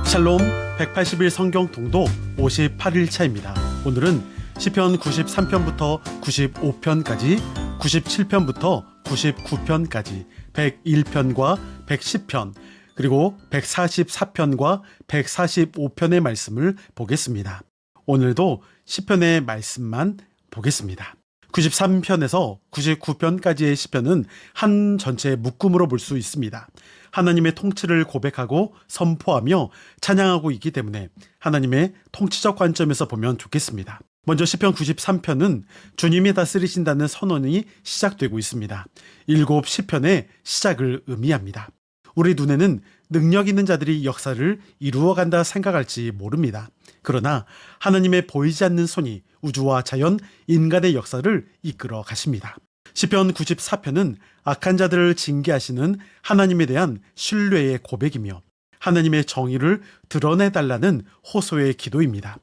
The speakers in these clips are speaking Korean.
샬롬 180일 성경 통독 58일차입니다. 오늘은 시편 93편부터 95편까지, 97편부터 99편까지, 101편과 110편, 그리고 144편과 145편의 말씀을 보겠습니다. 오늘도 시편의 말씀만 보겠습니다. 93편에서 99편까지의 시편은 한 전체의 묶음으로 볼 수 있습니다. 하나님의 통치를 고백하고 선포하며 찬양하고 있기 때문에 하나님의 통치적 관점에서 보면 좋겠습니다. 먼저 시편 93편은 주님이 다스리신다는 선언이 시작되고 있습니다. 7 시편의 시작을 의미합니다. 우리 눈에는 능력 있는 자들이 역사를 이루어간다 생각할지 모릅니다. 그러나 하나님의 보이지 않는 손이 우주와 자연, 인간의 역사를 이끌어 가십니다. 시편 94편은 악한 자들을 징계하시는 하나님에 대한 신뢰의 고백이며 하나님의 정의를 드러내달라는 호소의 기도입니다.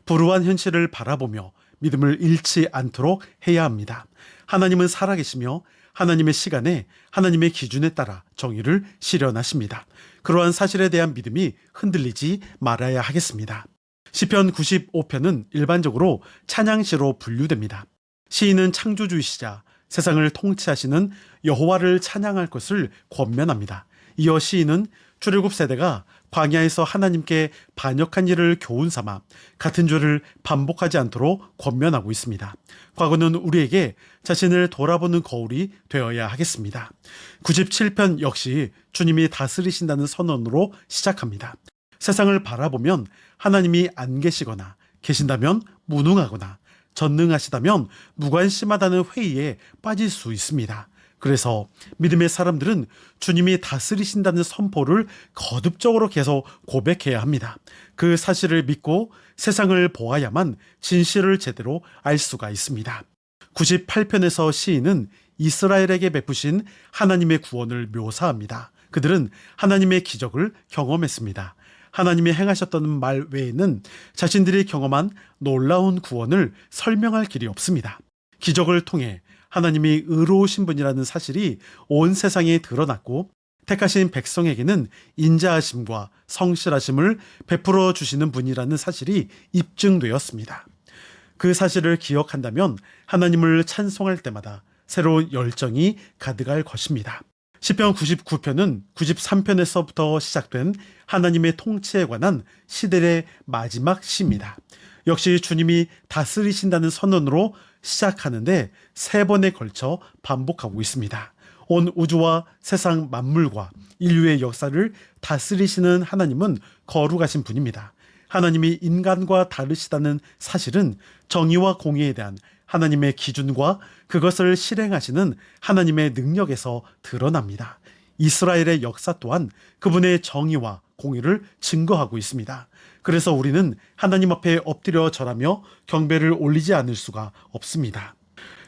불우한 현실을 바라보며 믿음을 잃지 않도록 해야 합니다. 하나님은 살아계시며 하나님의 시간에 하나님의 기준에 따라 정의를 실현하십니다. 그러한 사실에 대한 믿음이 흔들리지 말아야 하겠습니다. 시편 95편은 일반적으로 찬양시로 분류됩니다. 시인은 창조주이시자 세상을 통치하시는 여호와를 찬양할 것을 권면합니다. 이어 시인은 출애굽 세대가 광야에서 하나님께 반역한 일을 교훈 삼아 같은 죄를 반복하지 않도록 권면하고 있습니다. 과거는 우리에게 자신을 돌아보는 거울이 되어야 하겠습니다. 97편 역시 주님이 다스리신다는 선언으로 시작합니다. 세상을 바라보면 하나님이 안 계시거나 계신다면 무능하거나 전능하시다면 무관심하다는 회의에 빠질 수 있습니다. 그래서 믿음의 사람들은 주님이 다스리신다는 선포를 거듭적으로 계속 고백해야 합니다. 그 사실을 믿고 세상을 보아야만 진실을 제대로 알 수가 있습니다. 98편에서 시인은 이스라엘에게 베푸신 하나님의 구원을 묘사합니다. 그들은 하나님의 기적을 경험했습니다. 하나님이 행하셨던 말 외에는 자신들이 경험한 놀라운 구원을 설명할 길이 없습니다. 기적을 통해 하나님이 의로우신 분이라는 사실이 온 세상에 드러났고 택하신 백성에게는 인자하심과 성실하심을 베풀어 주시는 분이라는 사실이 입증되었습니다. 그 사실을 기억한다면 하나님을 찬송할 때마다 새로운 열정이 가득할 것입니다. 시편 99편은 93편에서부터 시작된 하나님의 통치에 관한 시들의 마지막 시입니다. 역시 주님이 다스리신다는 선언으로 시작하는데 3번에 걸쳐 반복하고 있습니다. 온 우주와 세상 만물과 인류의 역사를 다스리시는 하나님은 거룩하신 분입니다. 하나님이 인간과 다르시다는 사실은 정의와 공의에 대한 하나님의 기준과 그것을 실행하시는 하나님의 능력에서 드러납니다. 이스라엘의 역사 또한 그분의 정의와 공의를 증거하고 있습니다. 그래서 우리는 하나님 앞에 엎드려 절하며 경배를 올리지 않을 수가 없습니다.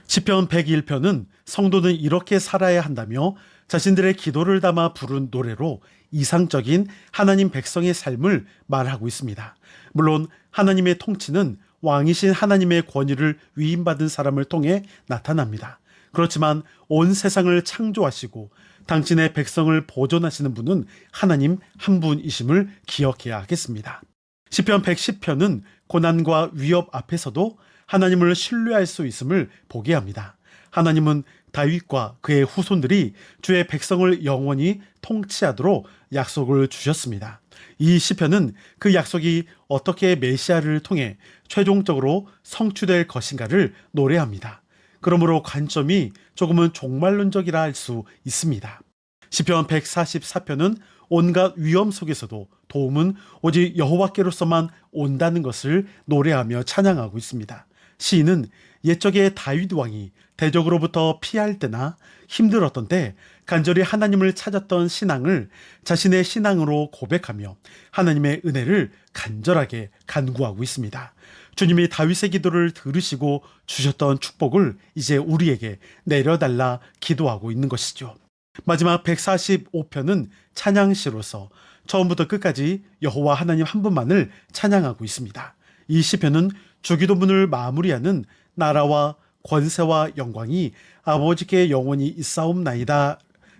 시편 101편은 성도는 이렇게 살아야 한다며 자신들의 기도를 담아 부른 노래로 이상적인 하나님 백성의 삶을 말하고 있습니다. 물론 하나님의 통치는 왕이신 하나님의 권위를 위임받은 사람을 통해 나타납니다. 그렇지만 온 세상을 창조하시고 당신의 백성을 보존하시는 분은 하나님 한 분이심을 기억해야 하겠습니다. 시편 110편은 고난과 위협 앞에서도 하나님을 신뢰할 수 있음을 보게 합니다. 하나님은 다윗과 그의 후손들이 주의 백성을 영원히 통치하도록 약속을 주셨습니다. 이 시편은 그 약속이 어떻게 메시아를 통해 최종적으로 성취될 것인가를 노래합니다. 그러므로 관점이 조금은 종말론적이라 할 수 있습니다. 시편 144편은 온갖 위험 속에서도 도움은 오직 여호와께로서만 온다는 것을 노래하며 찬양하고 있습니다. 시인은 옛적의 다윗 왕이 대적으로부터 피할 때나 힘들었던 때 간절히 하나님을 찾았던 신앙을 자신의 신앙으로 고백하며 하나님의 은혜를 간절하게 간구하고 있습니다. 주님이 다윗의 기도를 들으시고 주셨던 축복을 이제 우리에게 내려달라 기도하고 있는 것이죠. 마지막 145편은 찬양시로서 처음부터 끝까지 여호와 하나님 한 분만을 찬양하고 있습니다. 이 시편은 주기도문을 마무리하는 나라와 권세와 영광이 아버지께 영원히 있사옵나이다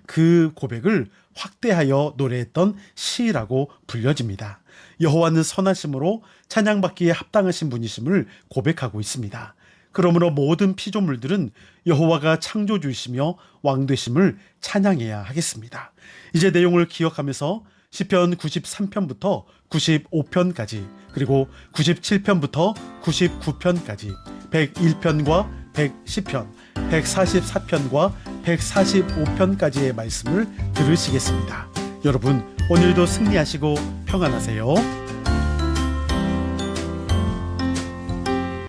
그 고백을 확대하여 노래했던 시라고 불려집니다. 여호와는 선하심으로 찬양받기에 합당하신 분이심을 고백하고 있습니다. 그러므로 모든 피조물들은 여호와가 창조주이시며 왕되심을 찬양해야 하겠습니다. 이제 내용을 기억하면서 시편 93편부터 95편까지 그리고 97편부터 99편까지 101편과 110편, 144편과 145편까지의 말씀을 들으시겠습니다. 여러분 오늘도 승리하시고 평안하세요.